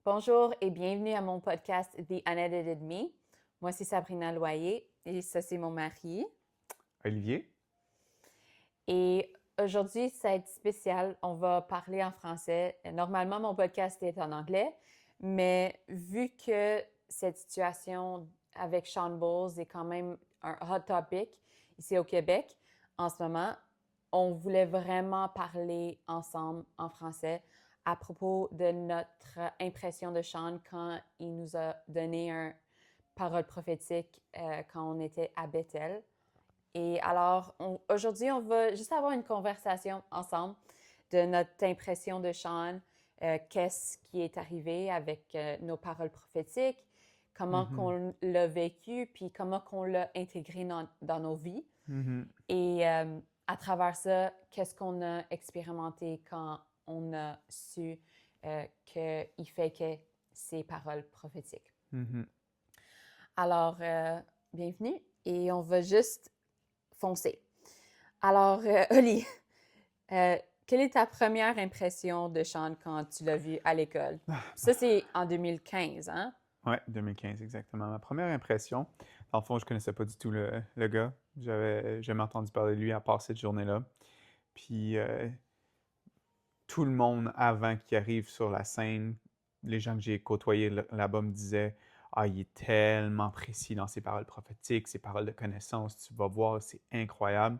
Bonjour et bienvenue à mon podcast The Unedited Me. Moi, c'est Sabrina Loyer et ça, c'est mon mari. Olivier? Et aujourd'hui, ça va être spécial. On va parler en français. Normalement, mon podcast est en anglais, mais vu que cette situation avec Sean Bowles est quand même un hot topic ici au Québec en ce moment, on voulait vraiment parler ensemble en français à propos de notre impression de Sean quand il nous a donné une parole prophétique quand on était à Bethel. Et alors, aujourd'hui, on va juste avoir une conversation ensemble de notre impression de Sean, qu'est-ce qui est arrivé avec nos paroles prophétiques, comment Mhm, qu'on l'a vécu, puis comment qu'on l'a intégré dans nos vies. mhm. Et à travers ça, qu'est-ce qu'on a expérimenté quand on a su qu'il fait que ces paroles prophétiques. Mhm. Alors, bienvenue et on va juste foncer. Alors, Oli, euh, quelle est ta première impression de Sean quand tu l'as vu à l'école? Ça, c'est en 2015, hein? Ouais, 2015 exactement. Ma première impression, dans le fond, je connaissais pas du tout le gars. J'avais jamais entendu parler de lui à part cette journée-là. Puis tout le monde avant qu'il arrive sur la scène, les gens que j'ai côtoyés là-bas me disaient: Ah, il est tellement précis dans ses paroles prophétiques, ses paroles de connaissance, tu vas voir, c'est incroyable.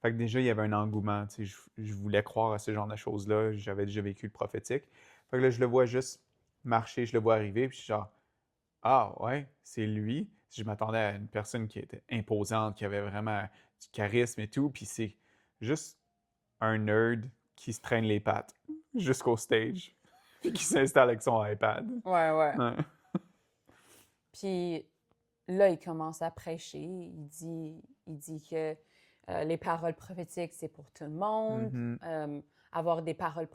Fait que déjà, il y avait un engouement, tu sais, je voulais croire à ce genre de choses-là, j'avais déjà vécu le prophétique. Fait que là, je le vois juste marcher, je le vois arriver, puis je suis genre: Ah ouais, c'est lui. Je m'attendais à une personne qui était imposante, qui avait vraiment du charisme et tout, puis c'est juste un nerd qui se traîne les pattes jusqu'au stage, puis qui s'installe avec son iPad. Ouais, ouais. Ouais. Puis là, il commence à prêcher. Il dit que les paroles prophétiques, c'est pour tout le monde. Mhm. Avoir des paroles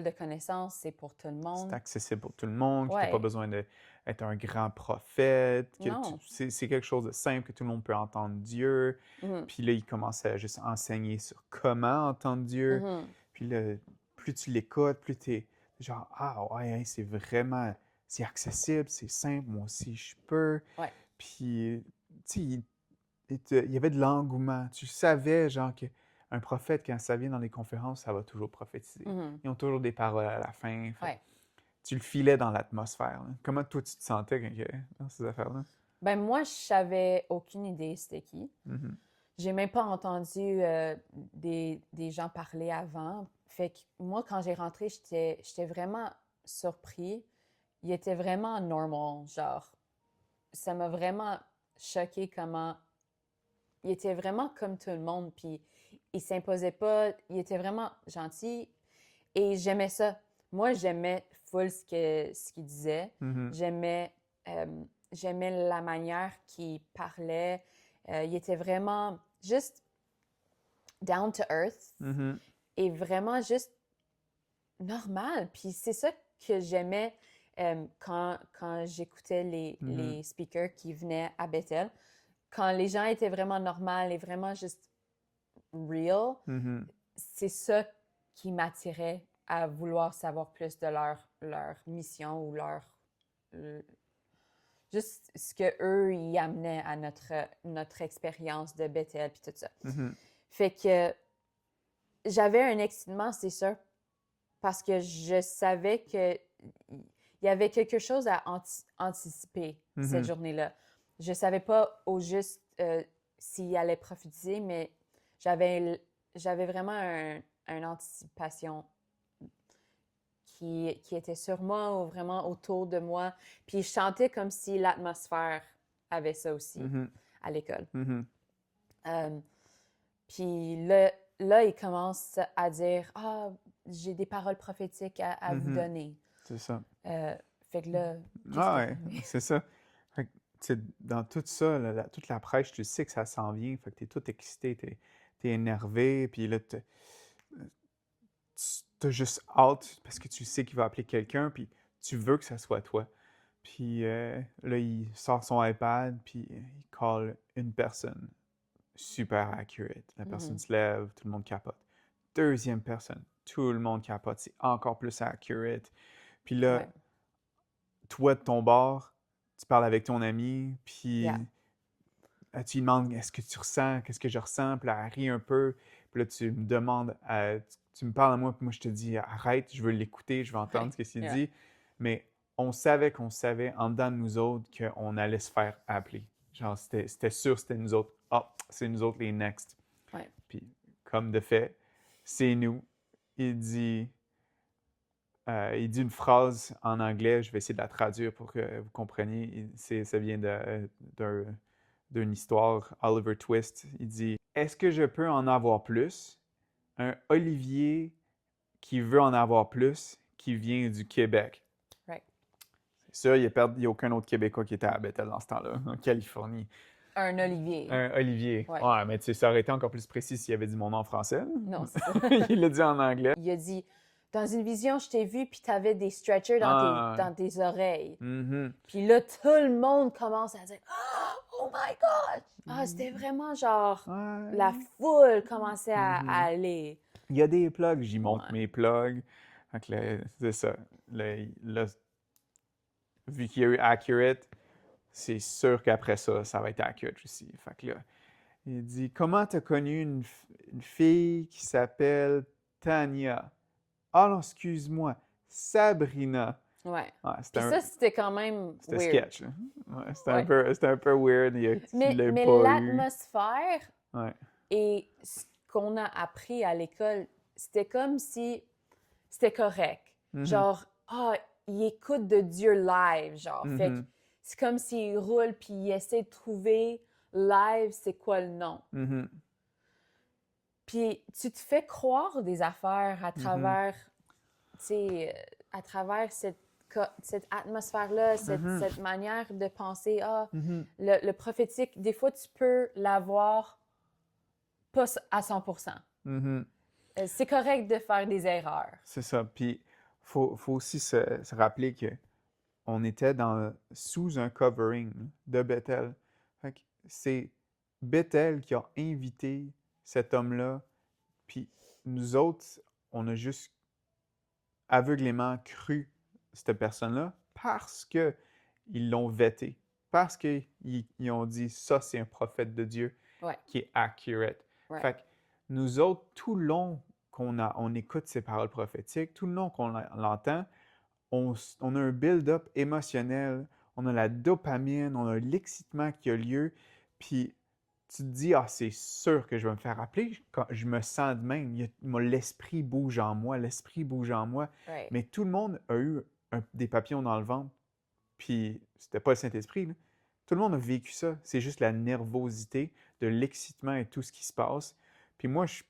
de connaissance, c'est pour tout le C'est monde. accessible pour tout le monde, que tu n'as pas Ouais, besoin d'être un grand prophète, que non. c'est quelque chose de simple, que tout le monde peut entendre Dieu. Mhm, Puis là, il commence à juste enseigner sur comment entendre Dieu. mhm. Puis là, plus tu l'écoutes, plus tu es genre: Ah ouais, hein, c'est vraiment, c'est accessible, c'est simple, moi aussi je peux. Ouais. Puis, tu sais, il y avait de l'engouement. Tu savais, genre, qu'un prophète, quand ça vient dans les conférences, ça va toujours prophétiser. Mhm, Ils ont toujours des paroles à la fin. Fait que ouais. tu le filais dans l'atmosphère, là. Comment toi, tu te sentais dans ces affaires-là? Ben moi, je savais aucune idée c'était qui. Mhm. J'ai même pas entendu des gens parler avant. Fait que moi, quand j'ai rentré, j'étais vraiment surpris. Il était vraiment normal, genre. Ça m'a vraiment choqué comment il était vraiment comme tout le monde, puis il s'imposait pas, il était vraiment gentil et j'aimais ça. Moi, j'aimais full ce qu'il disait. Mhm. J'aimais euh, j'aimais la manière qu'il parlait. Il était vraiment juste down to earth Mhm. et vraiment juste normal. Puis c'est ça que j'aimais quand j'écoutais Mhm. les speakers qui venaient à Bethel. Quand les gens étaient vraiment normaux et vraiment juste real, Mhm. c'est ça qui m'attirait à vouloir savoir plus de leur mission ou euh, juste ce que eux y amenaient à notre expérience de Bethel puis tout ça. Mhm. Fait que j'avais un excitement, c'est sûr, parce que je savais que il y avait quelque chose à anticiper cette Mhm. journée-là. Je savais pas au juste s'il allait prophétiser, mais j'avais j'avais vraiment une anticipation qui était sur moi ou vraiment autour de moi. Puis je chantais comme si l'atmosphère avait ça aussi Mhm. à l'école. Mhm. Euh, puis là, il commence à dire: Ah, j'ai des paroles prophétiques à vous Mhm. donner. C'est ça. Euh, fait que là, qu'est-ce Ah qui est ouais, arrivé? c'est ça. Fait que, tu sais, dans tout ça, là, toute la prêche, tu sais que ça s'en vient. Fait que t'es tout excité, t'es énervé, puis là, t'as juste hâte parce que tu sais qu'il va appeler quelqu'un, puis tu veux que ça soit toi. Puis là, il sort son iPad, puis il call une personne super accurate. La personne Mhm. se lève, tout le monde capote. Deuxième personne, tout le monde capote, c'est encore plus accurate. Puis là, Ouais. toi, de ton bord, tu parles avec ton ami, puis Yeah. tu lui demandes est-ce que tu ressens, qu'est-ce que je ressens, puis là, elle rit un peu, puis là, tu me demandes, tu me parles à moi, puis moi, je te dis arrête, je veux l'écouter, je veux entendre ce qu'il Yeah. dit. Mais on savait qu'on savait, en dedans de nous autres, qu'on allait se faire appeler. Genre, c'était sûr, c'était nous autres. Ah, c'est nous autres les next. Ouais. Puis, comme de fait, c'est nous. Il dit, il dit une phrase en anglais, je vais essayer de la traduire pour que vous compreniez. Ça vient d'une histoire, Oliver Twist. Il dit est-ce que je peux en avoir plus? Un Olivier qui veut en avoir plus, qui vient du Québec. Right. C'est sûr, il n'y a aucun autre Québécois qui était à Bethel dans ce temps-là, en Californie. Un Olivier. Un Olivier. Ouais. Mais tu sais, ça aurait été encore plus précis s'il avait dit mon nom en français. Non, c'est ça. Il l'a dit en anglais. Il a dit dans une vision, je t'ai vu, puis tu avais des stretchers dans tes oreilles. Mhm. Puis là, tout le monde commence à dire oh my God! Ah, c'était vraiment genre Ouais. la foule commençait à Mhm. aller. Il y a des plugs, j'y montre Ouais. mes plugs. Fait que là, c'est ça. Là, vu qu'il y a eu Accurate, c'est sûr qu'après ça, ça va être Accurate aussi. Fait que là, il dit comment t'as connu une fille qui s'appelle Tania? Ah non, excuse-moi, Sabrina. Ouais. Ouais, Puis ça, c'était quand même c'était weird. sketch. Hein? Ouais, Ouais. c'était un peu weird. Il Mais l'a pas eu. l'atmosphère Ouais. et ce qu'on a appris à l'école, c'était comme si c'était correct. Mhm. Genre, il écoute de Dieu live, genre. Fait que Mhm. c'est comme s'il roule puis il essaie de trouver live, c'est quoi le nom. Mhm. Puis tu te fais croire des affaires à Mhm. travers, tu sais, à travers cette atmosphère-là, Mhm. cette manière de penser. Mhm. Le prophétique, des fois, tu peux l'avoir pas à 100%. Mhm. C'est correct de faire des erreurs. C'est ça. Puis, faut aussi se rappeler que on était sous un covering de Bethel. Fait que c'est Bethel qui a invité cet homme-là. Puis nous autres, on a juste aveuglément cru cette personne-là parce qu'ils l'ont vêté. Parce qu'ils ont dit ça, c'est un prophète de Dieu Ouais. qui est accurate. Right. Fait que nous autres, tout le long on écoute ces paroles prophétiques, tout le long qu'on l'entend, on a un build-up émotionnel, on a la dopamine, on a l'excitement qui a lieu, puis tu te dis, ah, c'est sûr que je vais me faire appeler, quand je me sens de même, l'esprit bouge en moi, l'esprit bouge en moi, Right. mais tout le monde a eu des papillons dans le ventre, puis c'était pas le Saint-Esprit, là. Tout le monde a vécu ça, c'est juste la nervosité, de l'excitement et tout ce qui se passe, puis moi, je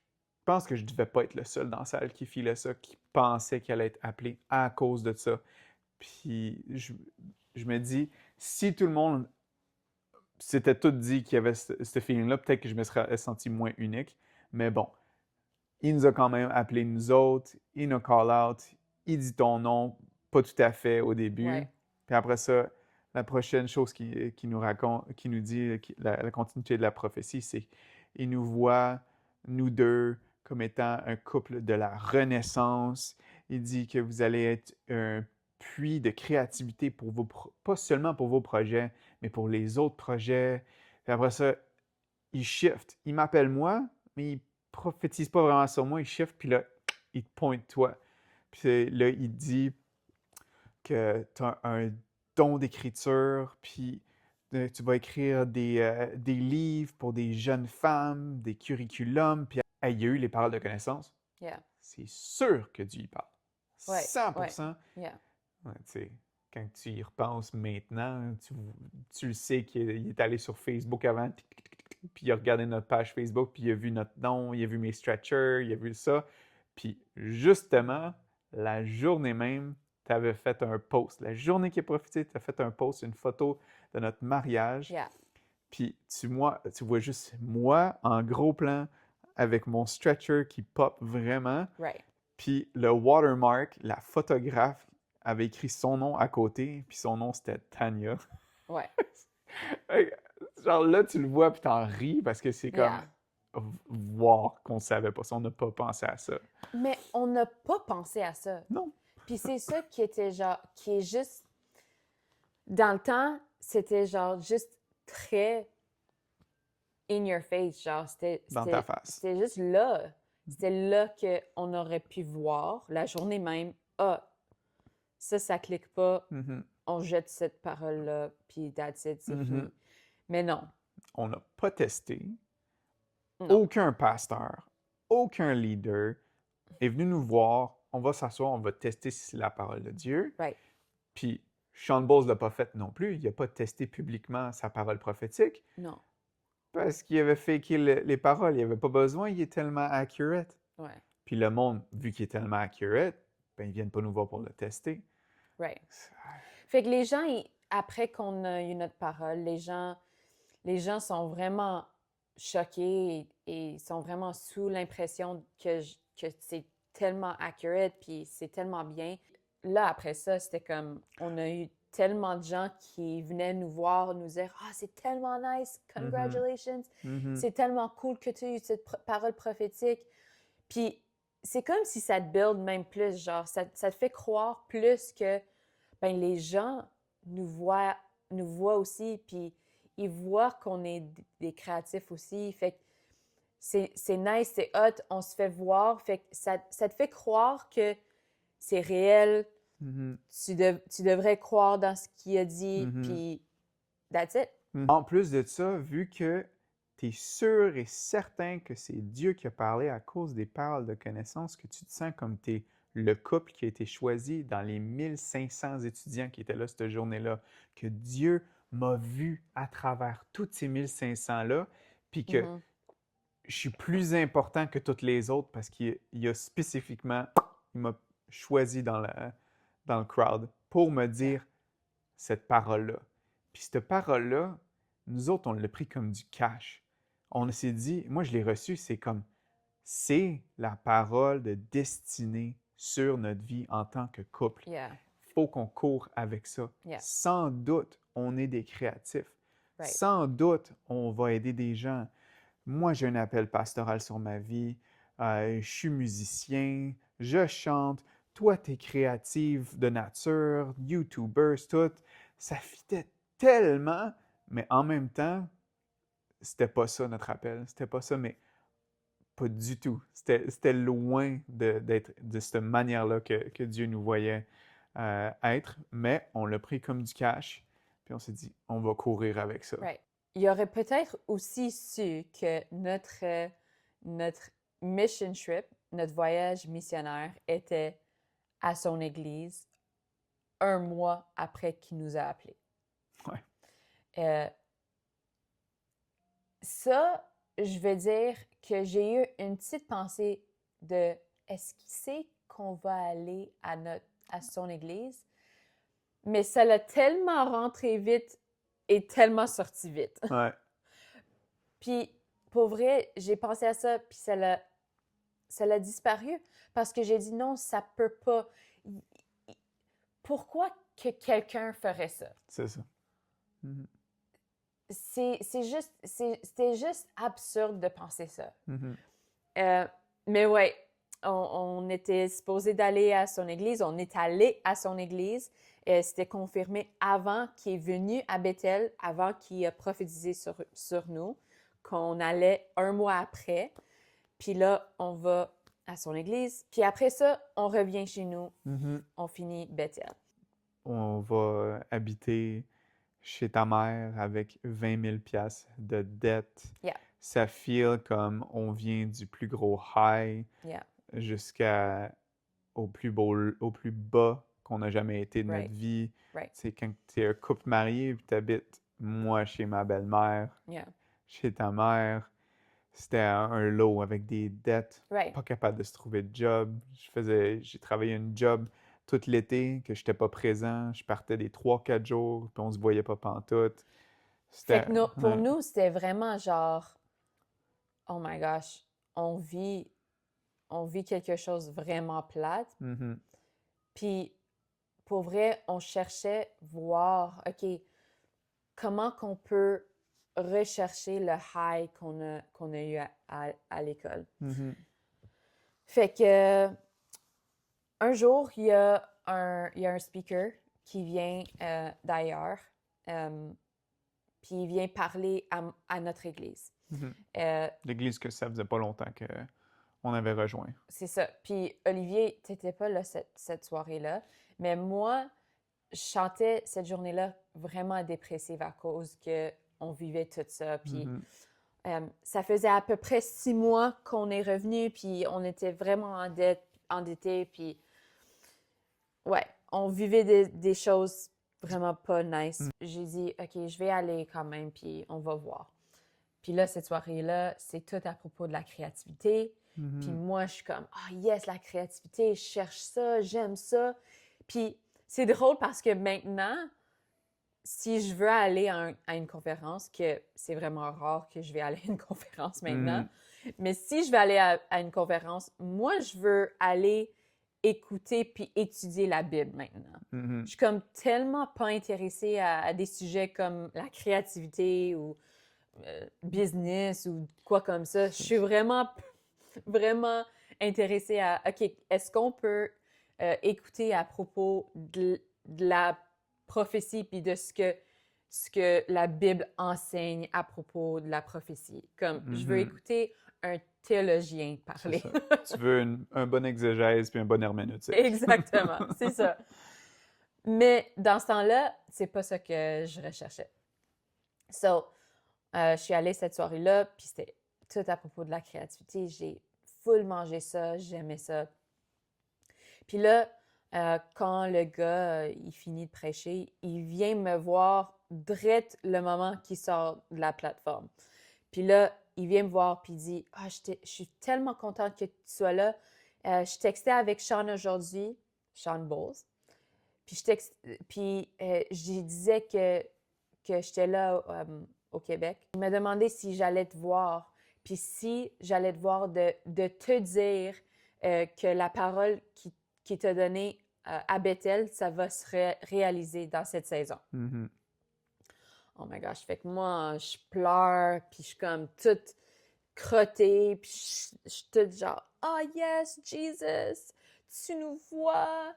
pense que je ne devais pas être le seul dans la salle qui filait ça, qui pensait qu'il allait être appelé à cause de ça. Puis je me dis, si tout le monde s'était tout dit qu'il y avait ce feeling-là, peut-être que je me serais senti moins unique. Mais bon, il nous a quand même appelé nous autres, il nous call out, il dit ton nom, pas tout à fait au début. Ouais. Puis après ça, la prochaine chose qu'il nous raconte, qu'il nous dit, la continuité de la prophétie, c'est qu'il nous voit, nous deux, comme étant un couple de la Renaissance. Il dit que vous allez être un puits de créativité pour pas seulement pour vos projets, mais pour les autres projets. Puis après ça, il shift. Il m'appelle moi, mais il prophétise pas vraiment sur moi, il shift, puis là, il te pointe toi. Puis là, il dit que tu as un don d'écriture, puis tu vas écrire des livres pour des jeunes femmes, des curriculums, puis hey, il y a eu les paroles de connaissance. Yeah. C'est sûr que Dieu y parle. Ouais, 100%. Yeah. Ouais, tu sais, quand tu y repenses maintenant, tu le sais qu'il est allé sur Facebook avant, puis il a regardé notre page Facebook, puis il a vu notre nom, il a vu mes stretchers, il a vu ça. Puis justement, la journée même, tu avais fait un post. La journée qui est profité, tu as fait un post, une photo de notre mariage. Yeah. Puis tu vois juste moi en gros plan avec mon stretcher qui pop vraiment. Right. Puis le watermark, la photographe avait écrit son nom à côté, puis son nom c'était Tania. Ouais. Genre là, tu le vois, puis t'en ris parce que c'est comme Yeah. voir qu'on savait pas ça, on n'a pas pensé à ça. Mais on n'a pas pensé à ça. Non. Puis c'est ça qui était genre, qui est juste, dans le temps, c'était genre juste très in your face, genre, Dans ta face. c'était juste là. C'était là qu'on aurait pu voir, la journée même, ah, ça clique pas, Mhm. on jette cette parole-là, puis that's it, c'est Mhm. fini. Mais non, On n'a pas testé. non, Aucun pasteur, aucun leader est venu nous voir. On va s'asseoir, on va tester si c'est la parole de Dieu. right, Puis Sean Bowles ne l'a pas fait non plus. Il n'a pas testé publiquement sa parole prophétique non, parce qu'il avait faké les paroles. Il n'y avait pas besoin, il est tellement accurate. ouais, Puis le monde, vu qu'il est tellement accurate, ben, ils ne viennent pas nous voir pour le tester. right. Fait que les gens, après qu'on a eu notre parole, les gens sont vraiment choqués et sont vraiment sous l'impression que c'est tellement accurate puis c'est tellement bien. Là, après ça, c'était comme, on a eu tellement de gens qui venaient nous voir, nous dire « Ah, c'est tellement nice, congratulations, Mhm. c'est tellement cool que tu aies eu cette parole prophétique. » Puis c'est comme si ça te build même plus, genre, ça te fait croire plus que ben, les gens nous voient aussi, puis ils voient qu'on est des créatifs aussi. Fait que c'est nice, c'est hot, on se fait voir. Fait que ça te fait croire que c'est réel. Mhm. Tu devrais croire dans ce qu'il a dit, Mhm. puis that's it. En plus de ça, vu que tu es sûr et certain que c'est Dieu qui a parlé à cause des paroles de connaissance, que tu te sens comme tu es le couple qui a été choisi dans les 1500 étudiants qui étaient là cette journée-là, que Dieu m'a vu à travers tous ces 1500-là, puis que Mhm. je suis plus important que toutes les autres parce qu'il a spécifiquement, il m'a choisi dans le crowd pour me dire cette parole-là. Puis cette parole-là, nous autres, on l'a pris comme du cash. On s'est dit, moi je l'ai reçu, c'est comme, c'est la parole de destinée sur notre vie en tant que couple. Yeah, Il faut qu'on court avec ça. yeah, Sans doute, on est des créatifs. right. Sans doute, on va aider des gens. Moi, j'ai un appel pastoral sur ma vie. Je suis musicien, je chante. Toi, tu es créative de nature, YouTubers, tout. Ça fitait tellement, mais en même temps, c'était pas ça notre appel. C'était pas ça, mais pas du tout. C'était loin d'être de cette manière-là que Dieu nous voyait être, mais on l'a pris comme du cash, puis on s'est dit, on va courir avec ça. Right. Il aurait peut-être aussi su que notre mission trip, notre voyage missionnaire, était à son église un mois après qu'il nous a appelés. Ouais. Ça, je veux dire que j'ai eu une petite pensée de est-ce qu'il sait qu'on va aller à son église? Mais ça l'a tellement rentré vite et tellement sorti vite. Ouais. Puis, pour vrai, j'ai pensé à ça, puis ça l'a disparu parce que j'ai dit non, ça peut pas. Pourquoi que quelqu'un ferait ça? C'est ça. Mhm. C'était juste absurde de penser ça. Mhm. Mais ouais, on était supposé d'aller à son église, on est allé à son église. C'était confirmé avant qu'il est venu à Bethel, avant qu'il ait prophétisé sur nous, qu'on allait un mois après. Puis là, on va à son église. Puis après ça, on revient chez nous. Mhm. On finit Bethel. On va habiter chez ta mère avec 20 000 piastres de dette. Yeah. Ça feel comme on vient du plus gros high Yeah. au plus bas qu'on a jamais été de Right. notre vie. Right. C'est quand tu es un couple marié et tu habites, moi, chez ma belle-mère, Yeah. chez ta mère. C'était un lot avec des dettes, Right. pas capable de se trouver de job. J'ai travaillé un job tout l'été, que je n'étais pas présent. Je partais des 3-4 jours, puis on se voyait pas pantoute. Fait C'était... que pour ouais. nous, c'était vraiment genre, oh my gosh, on vit quelque chose vraiment plate. Mhm. Puis, pour vrai, on cherchait voir, OK, comment qu'on peut rechercher le high qu'on a eu à l'école. Mhm. Fait que un jour, il y a il y a un speaker qui vient d'ailleurs, puis il vient parler à notre église. L'église que ça faisait pas longtemps qu'on avait rejoint. C'est ça. Puis Olivier, t'étais pas là cette soirée-là, mais moi, je chantais cette journée-là vraiment dépressive à cause que on vivait tout ça. Puis ça faisait à peu près 6 mois qu'on est revenu, puis on était vraiment endettés, puis ouais, on vivait des choses vraiment pas nice. J'ai dit, OK, je vais aller quand même, puis on va voir. Puis là, cette soirée-là, c'est tout à propos de la créativité. Puis moi, je suis comme, ah yes, la créativité, je cherche ça, j'aime ça. Puis c'est drôle parce que maintenant, si je veux aller à une conférence, que c'est vraiment rare que je vais aller à une conférence maintenant, mais si je vais aller à une conférence, moi, je veux aller écouter puis étudier la Bible maintenant. Je suis comme tellement pas intéressée à des sujets comme la créativité ou business ou quoi comme ça. Je suis vraiment, vraiment intéressée à, OK, est-ce qu'on peut écouter à propos de la prophétie puis de ce que la Bible enseigne à propos de la prophétie. Comme, je veux écouter un théologien parler. Tu veux un bon exégèse puis un bon herméneutique. Exactement, c'est ça. Mais dans ce temps-là, c'est pas ça que je recherchais. So, je suis allée cette soirée-là, puis c'était tout à propos de la créativité. J'ai full mangé ça, j'aimais ça. Puis là, quand le gars, il finit de prêcher, il vient me voir direct le moment qu'il sort de la plateforme. Puis là, il vient me voir, puis il dit « Ah, je suis tellement contente que tu sois là. Je textais avec Sean aujourd'hui, Sean Bowles. Puis je disais que j'étais là au Québec. Il m'a demandé si j'allais te voir, puis si j'allais te voir de te dire que la parole qui t'a donnée à Bethel, ça va se réaliser dans cette saison. Oh my gosh, fait que moi, je pleure, puis je suis comme toute crottée, puis je suis toute genre « Oh yes, Jesus, tu nous vois,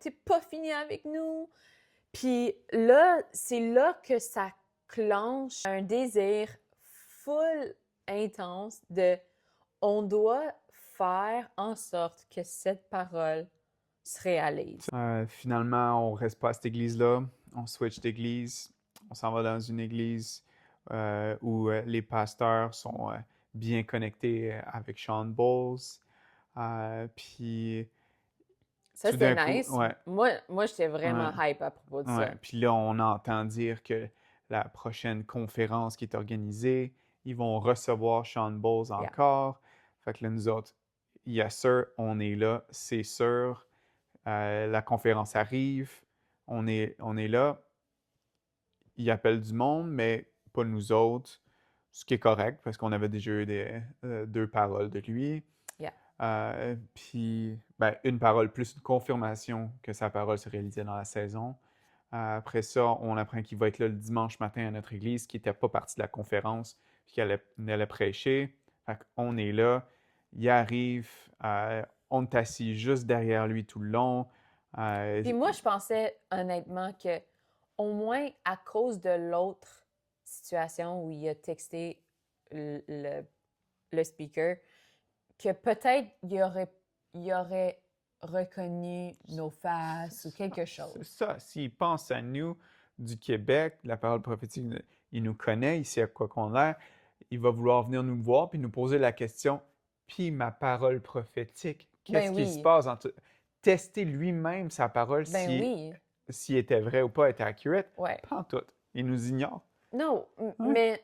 t'es pas fini avec nous. » Puis là, c'est là que ça clenche un désir full intense de on doit faire en sorte que cette parole se réalise. Finalement, on reste pas à cette église-là. On switch d'église. On s'en va dans une église où les pasteurs sont bien connectés avec Sean Bowles. Puis Ça, tout c'était d'un coup, nice. ouais, Moi j'étais vraiment ouais, hype à propos de ouais. ça. Puis là, on entend dire que la prochaine conférence qui est organisée, ils vont recevoir Sean Bowles Yeah. encore. Fait que là, nous autres, yes sir, on est là, c'est sûr. La conférence arrive, on est là. Il appelle du monde, mais pas nous autres, ce qui est correct parce qu'on avait déjà eu 2 paroles de lui. Yeah. Puis, ben, une parole plus une confirmation que sa parole se réalisait dans la saison. Après ça, on apprend qu'il va être là le dimanche matin à notre église, qui n'était pas partie de la conférence, puis qu'il allait prêcher. Fait qu'on est là, il arrive, on est assis juste derrière lui tout le long. Puis moi, je pensais honnêtement que au moins à cause de l'autre situation où il a texté le speaker, que peut-être il aurait reconnu nos faces ou quelque C'est chose. ça, s'il pense à nous du Québec, la parole prophétique, il nous connaît, il sait à quoi qu'on a l'air, il va vouloir venir nous voir puis nous poser la question, puis ma parole prophétique, qu'est-ce Ben qui se oui, passe entre... Tester lui-même sa parole ben oui, si était vrai ou pas, était accurate, ouais. pas en tout. Il nous ignore. Non, Ouais. mais,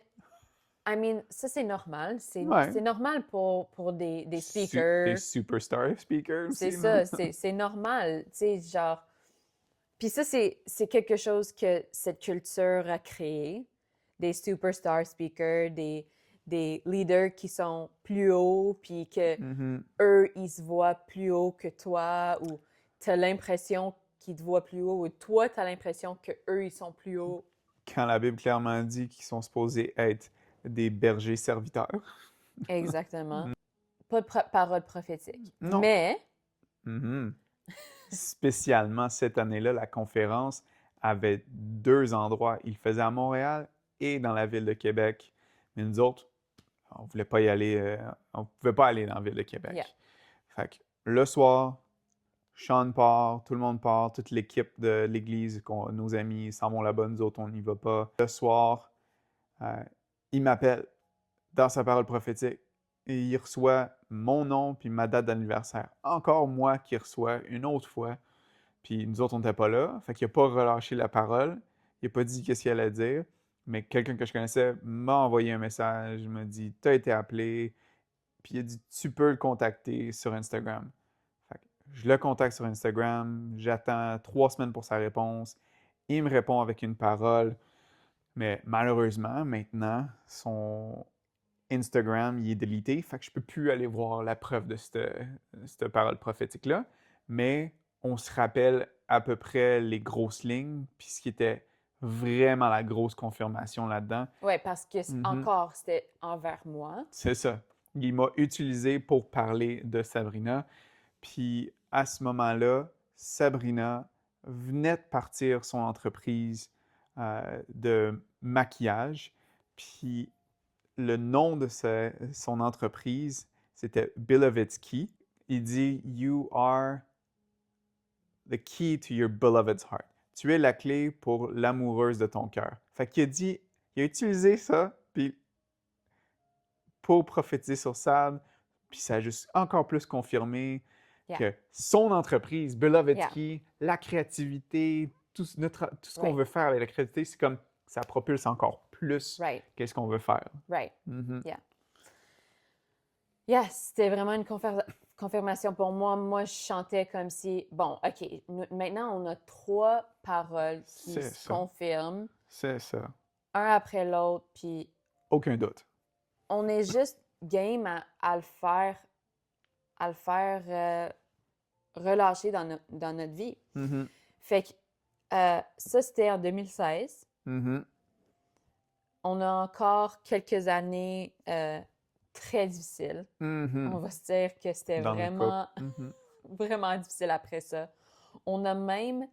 I mean, ça c'est normal. C'est Ouais. normal pour des Des speakers. superstar speakers C'est aussi, ça, là. c'est normal. Tu sais, genre. Puis ça, c'est quelque chose que cette culture a créé. Des superstar speakers, des leaders qui sont plus hauts, puis que Mhm. eux, ils se voient plus haut que toi, ou tu as l'impression qu'ils te voient plus haut, ou toi, tu as l'impression qu'eux, ils sont plus hauts. Quand la Bible clairement dit qu'ils sont supposés être des bergers serviteurs. Exactement. Pas de parole prophétique. Non. Mais, Mhm. spécialement cette année-là, la conférence avait 2 endroits. Il le faisait à Montréal et dans la ville de Québec. Mais nous autres, on voulait pas y aller, on pouvait pas aller dans la ville de Québec. Yeah. Fait que le soir, Sean part, tout le monde part, toute l'équipe de l'église, nos amis s'en vont là-bas, nous autres, on n'y va pas. Le soir, il m'appelle dans sa parole prophétique et il reçoit mon nom puis ma date d'anniversaire. Encore moi qui reçois une autre fois. Puis nous autres, on n'était pas là. Fait qu'il n'a pas relâché la parole. Il n'a pas dit qu'est-ce qu'il allait dire. Mais quelqu'un que je connaissais m'a envoyé un message, m'a dit t'as été appelé. Puis il a dit tu peux le contacter sur Instagram. Fait que je le contacte sur Instagram. J'attends 3 semaines pour sa réponse. Il me répond avec une parole. Mais malheureusement, maintenant, son Instagram, il est délité. Fait que je peux plus aller voir la preuve de cette parole prophétique-là. Mais on se rappelle à peu près les grosses lignes, puis ce qui était vraiment la grosse confirmation là-dedans. Ouais, parce que Mhm. encore, c'était envers moi. C'est ça. Il m'a utilisé pour parler de Sabrina. Puis à ce moment-là, Sabrina venait de partir son entreprise de maquillage. Puis le nom de son entreprise, c'était Beloved's. Il dit You are the key to your beloved's heart. Tu es la clé pour l'amoureuse de ton cœur. Fait qu'il a dit, il a utilisé ça, puis pour prophétiser sur Sab, puis ça a juste encore plus confirmé que son entreprise, Beloved's, la créativité, tout ce qu'on veut faire avec la créativité, c'est comme ça propulse encore plus qu'est-ce qu'on veut faire. Right. Yes, c'était vraiment une confirmation pour moi. Moi, je chantais comme si, bon, OK, maintenant, on a 3 paroles qui se confirment. C'est ça. Un après l'autre, puis... Aucun doute. On est juste game à le faire relâcher dans notre vie. Mm-hmm. Fait que ça, c'était en 2016. Mm-hmm. On a encore quelques années très difficiles. Mm-hmm. On va se dire que c'était vraiment, vraiment difficile après ça. On a même,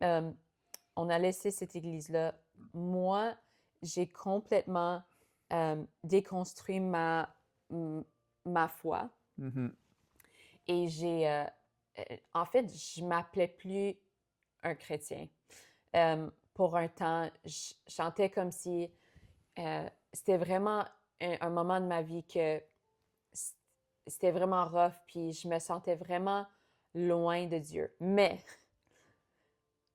on a laissé cette église-là. Moi, j'ai complètement déconstruit ma foi. Mm-hmm. Et j'ai, en fait, je m'appelais plus un chrétien. Pour un temps, je chantais comme si c'était vraiment un moment de ma vie que c'était vraiment rough, puis je me sentais vraiment loin de Dieu. Mais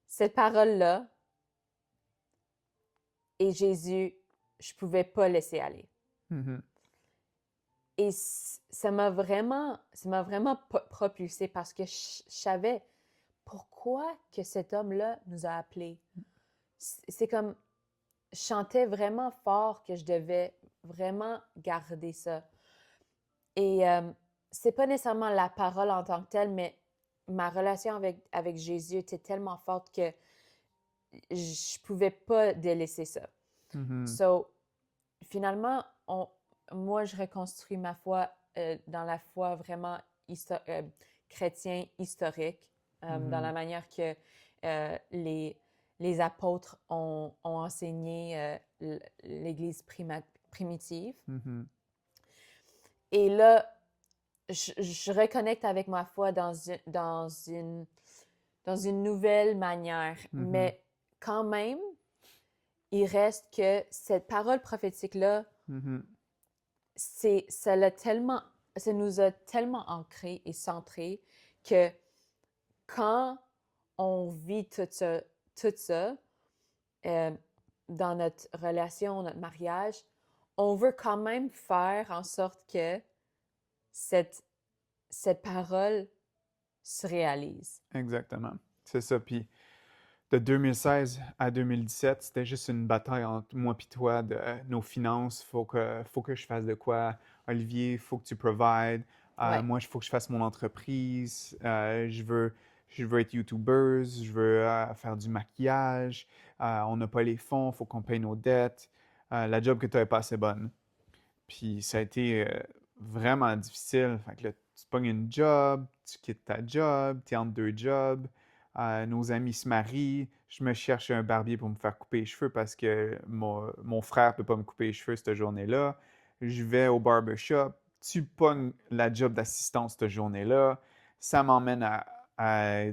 cette parole-là et Jésus, je pouvais pas laisser aller. Mm-hmm. Et ça m'a vraiment propulsée parce que je savais pourquoi que cet homme-là nous a appelés. C'est comme, je chantais vraiment fort que je devais vraiment garder ça. Et c'est pas nécessairement la parole en tant que telle, mais ma relation avec Jésus était tellement forte que je pouvais pas délaisser ça. Mm-hmm. So, finalement, moi, je reconstruis ma foi dans la foi vraiment chrétien historique, dans la manière que les apôtres ont enseigné l'Église primitive. Mm-hmm. Et là, je reconnecte avec ma foi dans une nouvelle manière. Mais quand même, il reste que cette parole prophétique-là, ça nous a tellement ancrés et centrés que quand on vit tout ça dans notre relation, notre mariage, on veut quand même faire en sorte que cette parole se réalise. Exactement. C'est ça. Puis de 2016 à 2017, c'était juste une bataille entre moi et toi de nos finances. Faut que je fasse de quoi. Olivier, faut que tu provides. Moi, il faut que je fasse mon entreprise. Je veux être YouTuber. Je veux faire du maquillage. On n'a pas les fonds. Faut qu'on paye nos dettes. La job que tu n'avais pas assez bonne. Puis ça a été vraiment difficile. Fait que là, tu pognes une job, tu quittes ta job, tu es entre deux jobs, nos amis se marient, je me cherche un barbier pour me faire couper les cheveux parce que mon frère ne peut pas me couper les cheveux cette journée-là. Je vais au barbershop, tu pognes la job d'assistance cette journée-là. Ça m'emmène à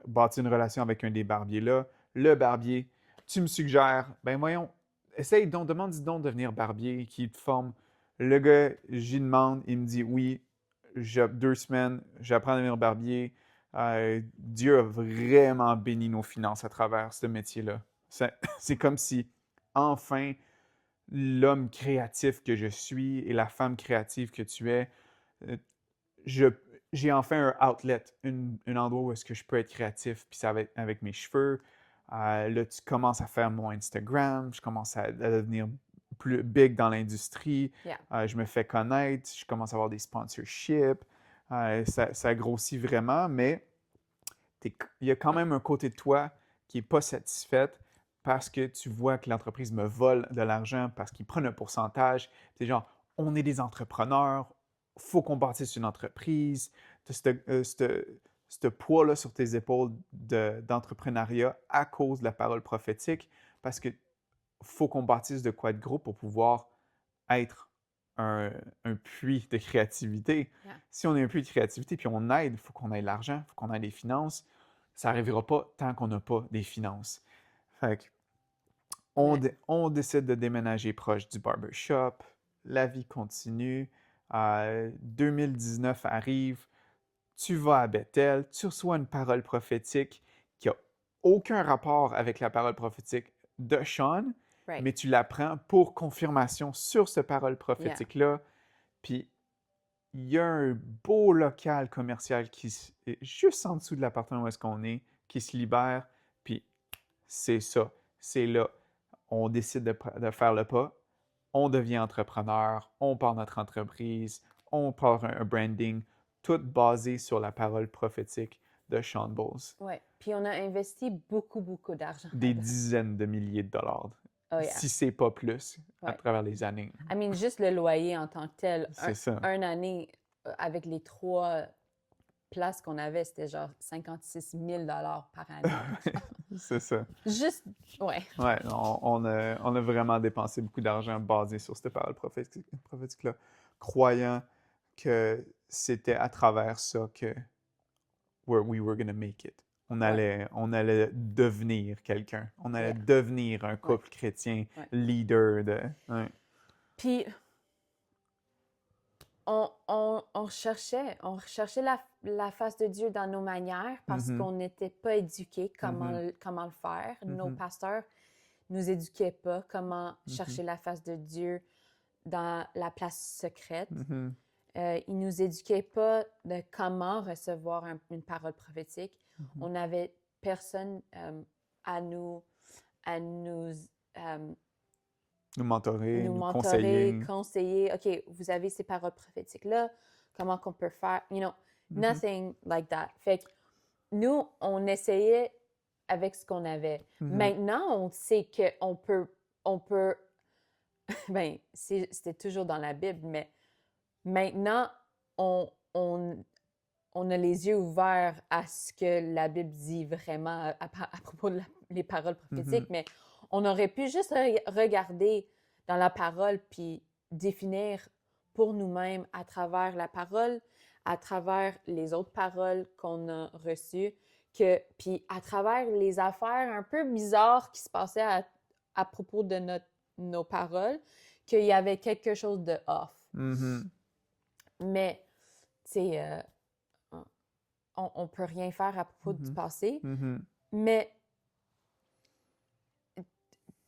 bâtir une relation avec un des barbiers-là. Le barbier, tu me suggères, ben voyons, essaye donc, demande donc de devenir barbier, qui te forme. Le gars, j'y demande, il me dit oui, 2 semaines, j'apprends à devenir barbier. Dieu a vraiment béni nos finances à travers ce métier-là. C'est comme si, enfin, l'homme créatif que je suis et la femme créative que tu es, euh, je, j'ai enfin un outlet, un endroit où est-ce que je peux être créatif, puis ça va être avec mes cheveux. Là, tu commences à faire mon Instagram, je commence à devenir plus big dans l'industrie, Yeah. je me fais connaître, je commence à avoir des sponsorships, ça grossit vraiment, mais il y a quand même un côté de toi qui n'est pas satisfaite parce que tu vois que l'entreprise me vole de l'argent parce qu'ils prennent un pourcentage. C'est genre, on est des entrepreneurs, faut qu'on bâtisse une entreprise. Tu as ce poids-là sur tes épaules d'entrepreneuriat à cause de la parole prophétique parce que faut qu'on bâtisse de quoi de gros pour pouvoir être un puits de créativité. Yeah. Si on a un puits de créativité puis on aide, il faut qu'on ait de l'argent, il faut qu'on ait des finances. Ça n'arrivera pas tant qu'on n'a pas des finances. Fait que on décide de déménager proche du barbershop. La vie continue. 2019 arrive. Tu vas à Bethel. Tu reçois une parole prophétique qui n'a aucun rapport avec la parole prophétique de Sean, Right. mais tu la prends pour confirmation sur cette parole Yeah. prophétique-là. Puis il y a un beau local commercial qui est juste en dessous de l'appartement où est-ce qu'on est, qui se libère. Puis c'est ça, c'est là. On décide de faire le pas, on devient entrepreneur, on part notre entreprise, on part un branding, tout basé sur la parole prophétique de Sean Bowles. Ouais. Puis on a investi beaucoup, beaucoup d'argent Des là-dedans. dizaines de milliers de dollars, Oh yeah. si c'est pas plus, à Ouais. travers les années. I mean, juste le loyer en tant que tel, C'est ça. une année, avec les 3 places qu'on avait, c'était genre 56 000 par année. C'est ça. Juste, ouais. Ouais, on a vraiment dépensé beaucoup d'argent basé sur cette parole prophétique-là, croyant que c'était à travers ça que we were gonna make it. On allait devenir quelqu'un. On allait Yeah. devenir un couple chrétien Ouais. leader de. Ouais. Puis, on recherchait la face de Dieu dans nos manières parce Mhm. qu'on n'était pas éduqués comment le faire. Nos pasteurs nous éduquaient pas comment chercher la face de Dieu dans la place secrète. Mhm. Ils nous éduquaient pas de comment recevoir une parole prophétique. On n'avait personne à nous Nous mentorer, nous nous mentorer, conseiller. conseiller. OK, vous avez ces paroles prophétiques-là, comment qu'on peut faire? You know, nothing like that. Fait que nous, on essayait avec ce qu'on avait. Maintenant, on sait qu'on peut, ben, c'était toujours dans la Bible, mais maintenant, on a les yeux ouverts à ce que la Bible dit vraiment à propos des paroles prophétiques, mais on aurait pu juste regarder dans la parole puis définir pour nous-mêmes à travers la parole, à travers les autres paroles qu'on a reçues, puis à travers les affaires un peu bizarres qui se passaient à propos de nos paroles, qu'il y avait quelque chose de off. Mais, tu sais, on ne peut rien faire à propos du passé, mais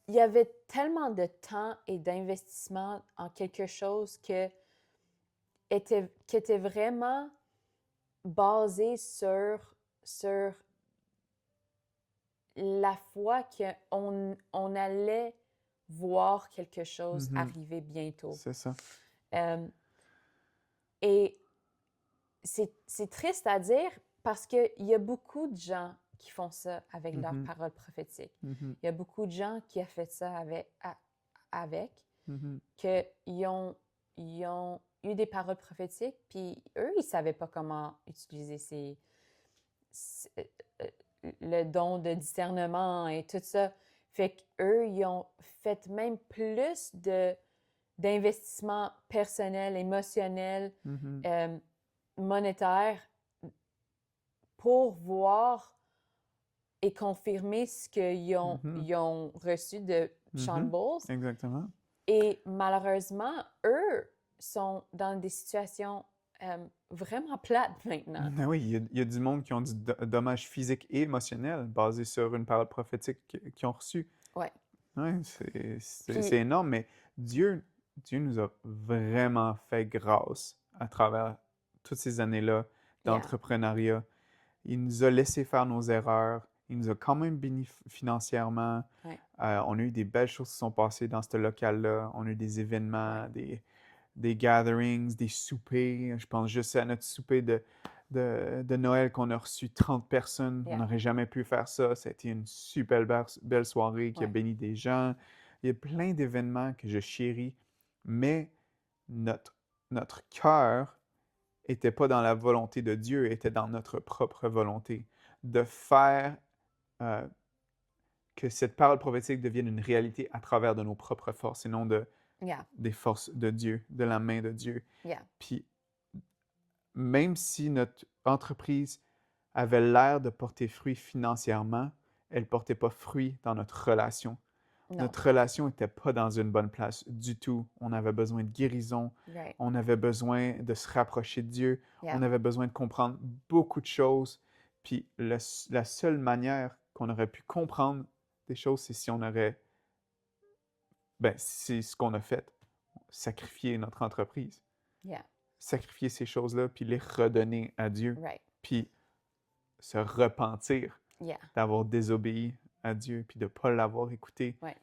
il y avait tellement de temps et d'investissement en quelque chose qui était vraiment basé sur la foi qu'on allait voir quelque chose arriver bientôt. C'est ça. Et c'est triste à dire parce qu'il y a beaucoup de gens qui font ça avec leurs paroles prophétiques. Il y a beaucoup de gens qui ont fait ça avec qu'ils ont eu des paroles prophétiques, puis eux, ils savaient pas comment utiliser le don de discernement et tout ça. Fait qu'eux, ils ont fait même plus d'investissement personnel, émotionnel, Mhm. monétaire pour voir et confirmer ce qu'ils ont, Mhm. ils ont reçu de Sean Mhm. Bowles. Exactement. Et malheureusement, eux sont dans des situations vraiment plates maintenant. Ben oui, il y a du monde qui ont du dommage physique et émotionnel basé sur une parole prophétique qu'ils ont reçue. Ouais. Oui, c'est Puis, énorme, mais Dieu nous a vraiment fait grâce à travers toutes ces années-là yeah, d'entrepreneuriat. Il nous a laissé faire nos erreurs. Il nous a quand même bénis financièrement. ouais, On a eu des belles choses qui sont passées dans ce local-là. On a eu des ouais, événements, des gatherings, des soupers. Je pense juste à notre souper de Noël qu'on a reçu 30 personnes. On yeah, n'aurait jamais pu faire ça. Ça a été une super belle soirée qui a ouais, béni des gens. Il y a plein d'événements que je chéris, mais notre, notre cœur n'était pas dans la volonté de Dieu, était dans notre propre volonté. De faire euh, que cette parole prophétique devienne une réalité à travers de nos propres forces et non yeah, des forces de Dieu, de la main de Dieu. yeah. Puis, même si notre entreprise avait l'air de porter fruit financièrement, elle ne portait pas fruit dans notre relation. Non, Notre relation n'était pas dans une bonne place du tout. On avait besoin de guérison, right, on avait besoin de se rapprocher de Dieu, yeah, on avait besoin de comprendre beaucoup de choses. Puis la seule manière qu'on aurait pu comprendre des choses, c'est si on aurait, ben, c'est ce qu'on a fait, sacrifier notre entreprise, yeah, sacrifier ces choses-là, puis les redonner à Dieu, right, puis se repentir yeah, d'avoir désobéi à Dieu, puis de ne pas l'avoir écouté. ouais.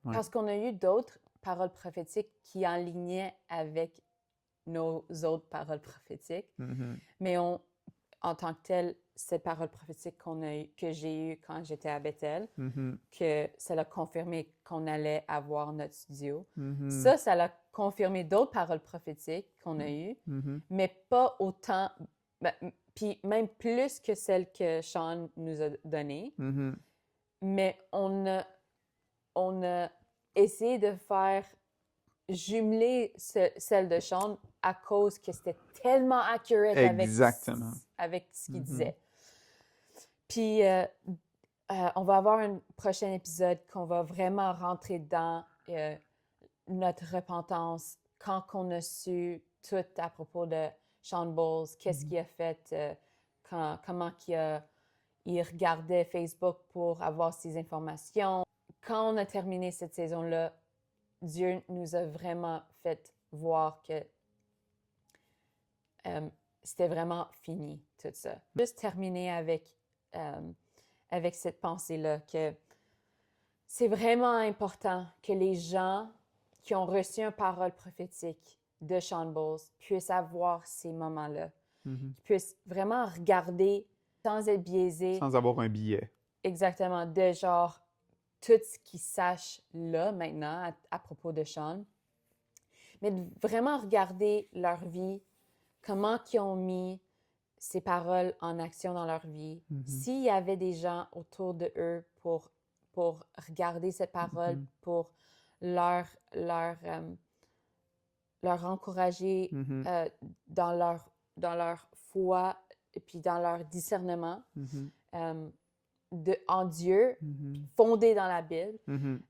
Ouais. Parce qu'on a eu d'autres paroles prophétiques qui enlignaient avec nos autres paroles prophétiques, Mhm. mais en tant que telle, cette parole prophétique que j'ai eue quand j'étais à Bethel, Mhm. que ça l'a confirmé qu'on allait avoir notre studio. Mhm. Ça l'a confirmé d'autres paroles prophétiques qu'on a eues, Mhm. mais pas autant, ben, puis même plus que celles que Sean nous a données. Mhm. Mais on a essayé de faire jumeler celle de Sean à cause que c'était tellement accurate Exactement. avec ce qu'il Mhm. disait. Puis, on va avoir un prochain épisode qu'on va vraiment rentrer dans notre repentance quand on a su tout à propos de Sean Bowles, qu'est-ce Mhm. qu'il a fait, comment il regardait Facebook pour avoir ces informations. Quand on a terminé cette saison-là, Dieu nous a vraiment fait voir que c'était vraiment fini, tout ça. Juste terminer avec cette pensée-là, que c'est vraiment important que les gens qui ont reçu une parole prophétique de Sean Bowles puissent avoir ces moments-là, Mhm. qu'ils puissent vraiment regarder sans être biaisés, Sans avoir un billet. exactement, de genre tout ce qu'ils sachent là maintenant à propos de Sean, mais de vraiment regarder leur vie, comment ils ont mis ces paroles en action dans leur vie. Mhm. S'il y avait des gens autour de eux pour regarder cette parole, Mhm. pour leur, leur, euh, leur encourager Mhm. dans leur foi et puis dans leur discernement Mhm. euh, en Dieu, Mhm. fondé dans la Bible. Mhm.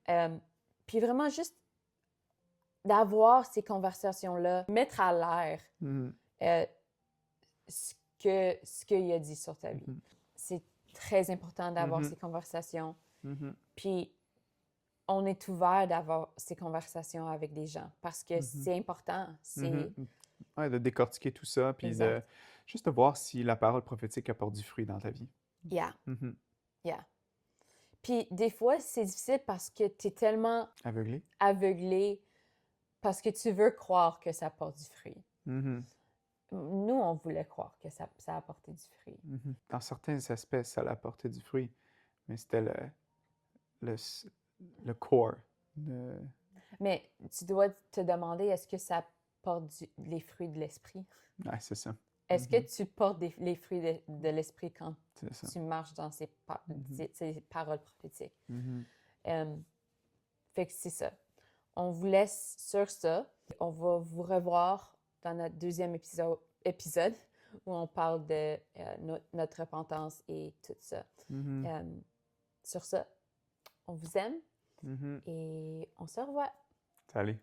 Puis vraiment juste d'avoir ces conversations-là, mettre à l'air Mhm. euh, ce qu'il a dit sur ta vie. Mhm. C'est très important d'avoir Mhm. ces conversations. Mhm. Puis, on est ouvert d'avoir ces conversations avec des gens parce que Mhm. c'est important. C'est Mhm. Ouais, de décortiquer tout ça, puis de exact. juste de voir si la parole prophétique apporte du fruit dans ta vie. Yeah, Mhm. yeah. Puis, des fois, c'est difficile parce que tu es tellement Aveuglé. aveuglé parce que tu veux croire que ça porte du fruit. Mhm. Nous, on voulait croire que ça apportait du fruit. Mhm. Dans certains aspects, ça apportait du fruit, mais c'était le, le core. Mais tu dois te demander, est-ce que ça portes les fruits de l'esprit. Ouais, c'est ça. Est-ce que tu portes les fruits de l'esprit quand C'est ça. tu marches dans ces paroles prophétiques? Fait que c'est ça. On vous laisse sur ça. On va vous revoir dans notre deuxième épisode où on parle de notre repentance et tout ça. Sur ça, on vous aime et on se revoit. Salut.